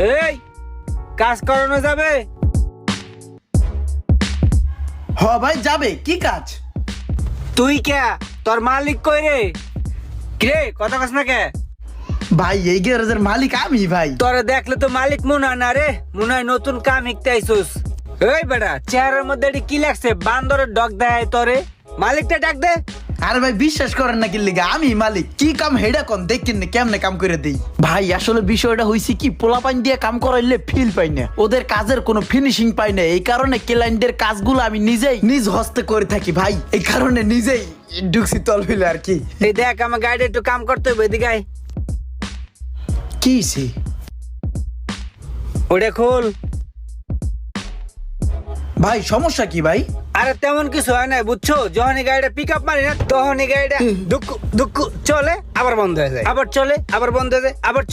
এই কাজ করানো যাবে? হ ভাই যাবে, কি কাজ? তুই কে? তোর মালিক কই রে? কে কথা কস না কে? ভাই এই গ্যারেজের মালিক আমি ভাই। তোরে দেখলে তো মালিক মনে হয় না রে, মনে হয় নতুন কাম শিখতে আইসুস। এই বেটা, চেহারার মধ্যে এটি কি লাগছে? বান্দরের ডগ দেয় তোরে। মালিকটা ডাক দে। আরে ভাই বিশ্বাস করেন না কি লিগা, আমি মালিক। কি কাম হেডা কোন দেখেন না কেমনে কাম করে দেই। ভাই আসলে বিষয়টা হইছে কি, পোলাপান দিয়ে কাম করাইলে ফিল পাই না, ওদের কাজের কোনো ফিনিশিং পাই না। এই কারণে ক্লায়েন্টের কাজগুলো আমি নিজেই নিজ হস্তে করে থাকি ভাই। এই কারণে নিজেই ঢুকছি তল হইলে আর কি। এই দেখ আমার গাড়ি একটু কাম করতে হবে, এদিকে আয়। কি হইছে? ওটা খোল। ভাই সমস্যা কি ভাই? আরে তেমন কিছু হয় না, বুঝছো? যখন এই গাড়িটা পিক আপ মারি না, তখন এই গাড়িটা দুক্কু দুক্কু চলে, আবার বন্ধ হয়ে যায়, আবার চলে, আবার বন্ধ হয়ে যায়, আবার